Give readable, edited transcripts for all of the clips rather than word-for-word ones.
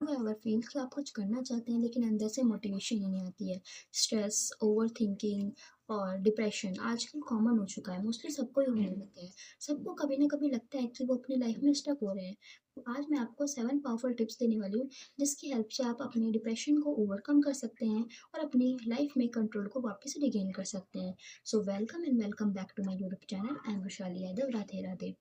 You ever feel कि आप कुछ करना चाहते हैं लेकिन अंदर से मोटिवेशन ही नहीं आती है? स्ट्रेस, ओवरथिंकिंग और डिप्रेशन आजकल कॉमन हो चुका है, मोस्टली सबको ही होने लग गया है। सबको कभी ना कभी लगता है कि वो अपनी लाइफ में स्टक हो रहे हैं। तो आज मैं आपको 7 पावरफुल टिप्स देने वाली हूँ, जिसकी हेल्प से आप अपने डिप्रेशन को ओवरकम कर सकते हैं और अपनी लाइफ में कंट्रोल को वापस रिगेन कर सकते हैं। So welcome and welcome back to my YouTube channel. I am Vaishali Yadav. Radhe Radhe.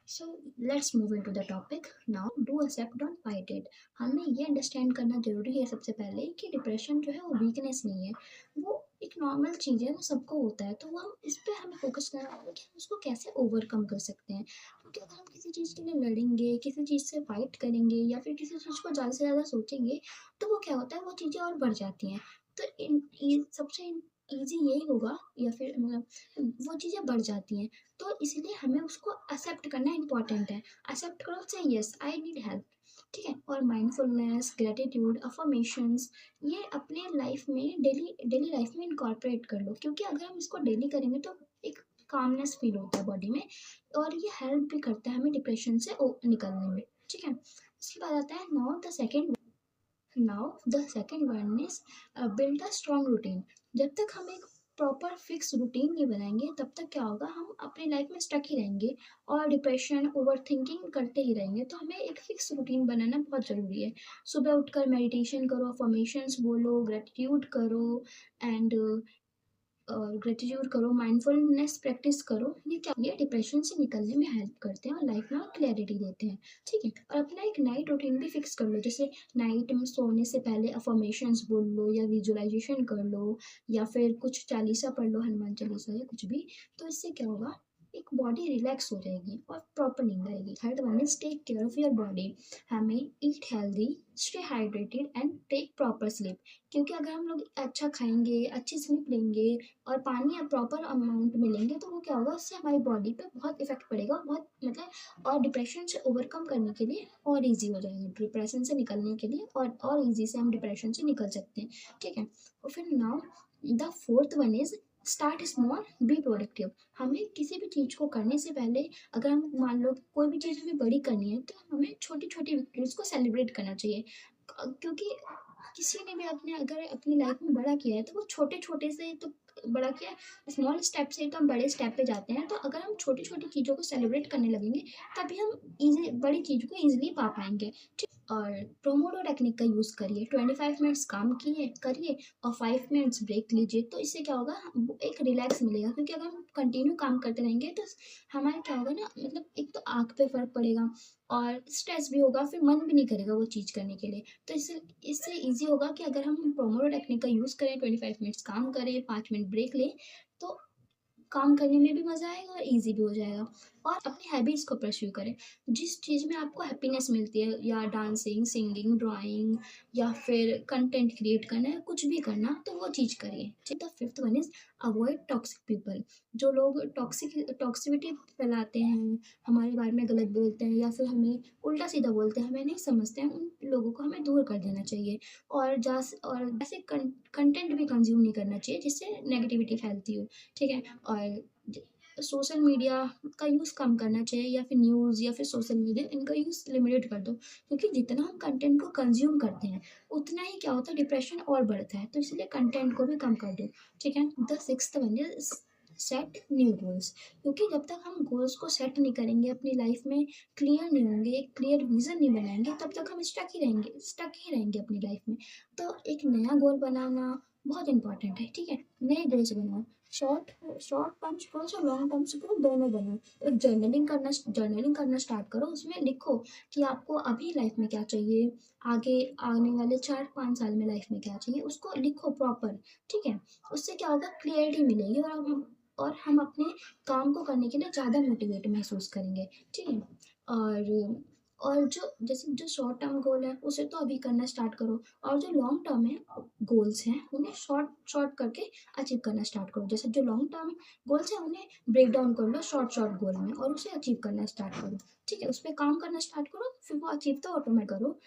So let's move into the topic now. Do accept, don't fight it. हमें ये अंडरस्टैंड करना ज़रूरी है सबसे पहले कि डिप्रेशन जो है वो वीकनेस नहीं है, वो एक नॉर्मल चीज़ है, वो सबको होता है। तो वो हम इस पे हमें फोकस करना होगा कि हम उसको कैसे ओवरकम कर सकते हैं। क्योंकि अगर हम किसी चीज़ के लिए लड़ेंगे, किसी चीज़ से फाइट करेंगे या फिर किसी चीज़ को ज़्यादा से ज़्यादा सोचेंगे, तो वो क्या होता है, वो चीज़ें और बढ़ जाती हैं। तो सबसे ईजी यही होगा, या फिर मतलब वो चीज़ें बढ़ जाती हैं। तो इसलिए हमें उसको एक्सेप्ट करना इम्पोर्टेंट है। एक्सेप्ट करो, से यस आई नीड हेल्प। ठीक है। और माइंडफुलनेस, ग्रेटिट्यूड, अफर्मेशंस, ये अपने लाइफ में डेली डेली लाइफ में इनकॉर्पोरेट कर लो, क्योंकि अगर हम इसको डेली करेंगे तो एक कामनेस फील होता है बॉडी में, और ये हेल्प भी करता है हमें डिप्रेशन से निकलने में। ठीक है। उसके बाद आता है now the second one is build a strong routine. जब तक हम एक प्रॉपर फिक्स रूटीन नहीं बनाएंगे, तब तक क्या होगा, हम अपनी लाइफ में स्टक ही रहेंगे और डिप्रेशन, ओवर थिंकिंग करते ही रहेंगे। तो हमें एक फिक्स रूटीन बनाना बहुत ज़रूरी है। सुबह उठकर मेडिटेशन करो, अफर्मेशंस बोलो, ग्रेटिट्यूड करो एंड ग्रेटिट्यूड करो, माइंडफुलनेस प्रैक्टिस करो। ये डिप्रेशन से निकलने में हेल्प करते हैं और लाइफ में और क्लैरिटी देते हैं। ठीक है। और अपना एक नाइट रूटीन भी फिक्स कर लो, जैसे नाइट में सोने से पहले अफर्मेशंस बोल लो या विजुअलाइजेशन कर लो, या फिर कुछ चालीसा पढ़ लो, हनुमान चालीसा या कुछ भी। तो इससे क्या होगा, एक बॉडी रिलैक्स हो जाएगी और प्रॉपर नींद आएगी। Third one is take care of your body. हमें eat healthy, stay hydrated and take proper sleep. क्योंकि अगर हम लोग अच्छा खाएंगे, अच्छी स्लीप लेंगे और पानी या प्रॉपर अमाउंट में लेंगे, तो वो क्या होगा, उससे हमारी बॉडी पे बहुत इफेक्ट पड़ेगा, बहुत मतलब, और डिप्रेशन से ओवरकम करने के लिए और इजी हो जाएगा, डिप्रेशन से निकलने के लिए और इजी से हम डिप्रेशन से निकल सकते हैं। ठीक है। और फिर now the fourth one is start small, be productive. हमें किसी भी चीज़ को करने से पहले, अगर हम मान लो कोई भी चीज़ हमें बड़ी करनी है, तो हमें छोटी छोटी विक्ट्रीज को सेलिब्रेट करना चाहिए। क्योंकि किसी ने भी अपने अगर अपनी लाइफ में बड़ा किया है, तो वो छोटे छोटे से तो बड़ा किया है, स्मॉल स्टेप से तो हम बड़े स्टेप पे जाते हैं। तो अगर हम छोटी छोटी चीज़ों को सेलिब्रेट करने लगेंगे, तभी हम इजी बड़ी चीज़ को इजीली पा पाएंगे। ठीक। और प्रोमोडो टेक्निक का यूज़ करिए। 25 मिनट्स काम किए करिए और 5 मिनट्स ब्रेक लीजिए। तो इससे क्या होगा, एक रिलैक्स मिलेगा। क्योंकि अगर हम कंटिन्यू काम करते रहेंगे, तो हमारा क्या होगा ना, मतलब एक तो आँख पे फ़र्क पड़ेगा और स्ट्रेस भी होगा, फिर मन भी नहीं करेगा वो चीज़ करने के लिए। तो इससे ईज़ी होगा कि अगर हम पोमोडोर टेक्निक का यूज़ करें, 25 मिनट्स काम करें, 5 मिनट ब्रेक लें, तो काम करने में भी मज़ा आएगा और ईज़ी भी हो जाएगा। और अपनी हॉबीज़ को परस्यू करें। जिस चीज़ में आपको हैप्पीनेस मिलती है, या डांसिंग, सिंगिंग, ड्राइंग, या फिर कंटेंट क्रिएट करना है, कुछ भी करना, तो वो चीज़ करिए। ठीक। The fifth one is avoid toxic people. जो लोग टॉक्सिविटी फैलाते हैं, हमारे बारे में गलत बोलते हैं या फिर हमें उल्टा-सीधा बोलते हैं, हमें नहीं समझते हैं, उन लोगों को हमें दूर कर देना चाहिए। और ऐसे कंटेंट भी कंज़्यूम नहीं करना चाहिए जिससे नेगेटिविटी फैलती हो। ठीक है। और सोशल मीडिया का यूज़ कम करना चाहिए, या फिर न्यूज़ या फिर सोशल मीडिया, इनका यूज़ लिमिटेड कर दो। क्योंकि जितना हम कंटेंट को कंज्यूम करते हैं, उतना ही क्या होता है, डिप्रेशन और बढ़ता है। तो इसलिए कंटेंट को भी कम कर दो। ठीक है। The sixth one is set new goals. क्योंकि जब तक हम गोल्स को सेट नहीं करेंगे, अपनी लाइफ में क्लियर नहीं होंगे, एक क्लियर विजन नहीं बनाएंगे, तब तक हम स्टक ही रहेंगे अपनी लाइफ में। तो एक नया गोल बनाना बहुत इंपॉर्टेंट है। ठीक है। नए गोल्स बनाओ। शॉर्ट शॉर्ट टर्म्स गोल्स और लॉन्ग टर्म्स गोल दोनों बनाओ। एक जर्नलिंग करना स्टार्ट करो। उसमें लिखो कि आपको अभी लाइफ में क्या चाहिए, आगे आने वाले 4-5 साल में लाइफ में क्या चाहिए, उसको लिखो प्रॉपर। ठीक है। उससे क्या होगा, क्लियरिटी मिलेगी और हम अपने काम को करने के लिए ज़्यादा मोटिवेट महसूस करेंगे। ठीक है। और जो शॉर्ट टर्म गोल है, उसे तो अभी करना स्टार्ट करो। और जो लॉन्ग टर्म है गोल्स हैं, उन्हें शॉर्ट शॉर्ट करके अचीव करना स्टार्ट करो। जैसे जो लॉन्ग टर्म गोल्स हैं, उन्हें ब्रेक डाउन कर लो शॉर्ट शॉर्ट गोल में और उसे अचीव करना स्टार्ट करो। ठीक है। उस पर काम करना स्टार्ट करो, फिर वो अचीव तो ऑटोमेटिक करो।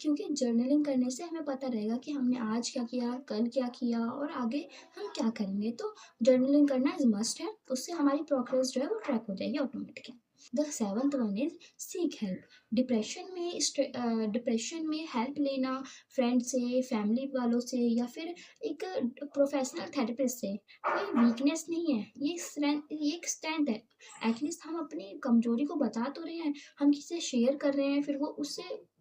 क्योंकि जर्नलिंग करने से हमें पता रहेगा कि हमने आज क्या किया, कल क्या किया और आगे हम क्या करेंगे। तो जर्नलिंग करना इज मस्ट है। उससे हमारी प्रोग्रेस जो है वो ट्रैक हो जाएगी automatically. The seventh one is seek help. Depression में हेल्प लेना फ्रेंड से, फैमिली वालों से, या फिर एक प्रोफेशनल थेरेपिस्ट से कोई वीकनेस नहीं है, ये एक स्ट्रेंथ है। एटलीस्ट हम अपनी कमजोरी को बता तो रहे हैं, हम किसी से शेयर कर रहे हैं, फिर वो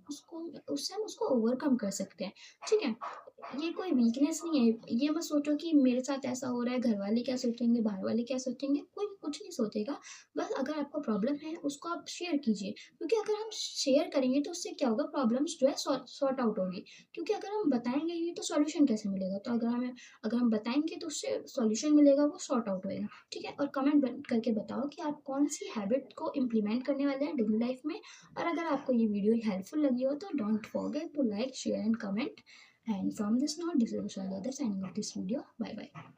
उसको उससे हम उसको ओवरकम कर सकते हैं। ठीक है, ये कोई वीकनेस नहीं है। ये मत सोचो कि मेरे साथ ऐसा हो रहा है, घर वाले क्या सोचेंगे, बाहर वाले क्या सोचेंगे, कोई कुछ नहीं सोचेगा। बस अगर आपको प्रॉब्लम है उसको आप शेयर कीजिए, क्योंकि अगर हम शेयर करेंगे तो उससे क्या होगा, प्रॉब्लम्स जो है सॉर्ट आउट होगी। क्योंकि अगर हम बताएंगे ही नहीं तो सॉल्यूशन कैसे मिलेगा, तो अगर हम बताएंगे तो उससे सॉल्यूशन मिलेगा, वो सॉर्ट आउट होएगा। ठीक है, और कमेंट करके बताओ कि आप कौन सी हैबिट को इम्प्लीमेंट करने वाले हैं डेली लाइफ में। और अगर आपको ये वीडियो हेल्पफुल लगी हो तो don't forget to like, share and comment. And from this note, this is Vishal Yadav signing off this video. Bye bye.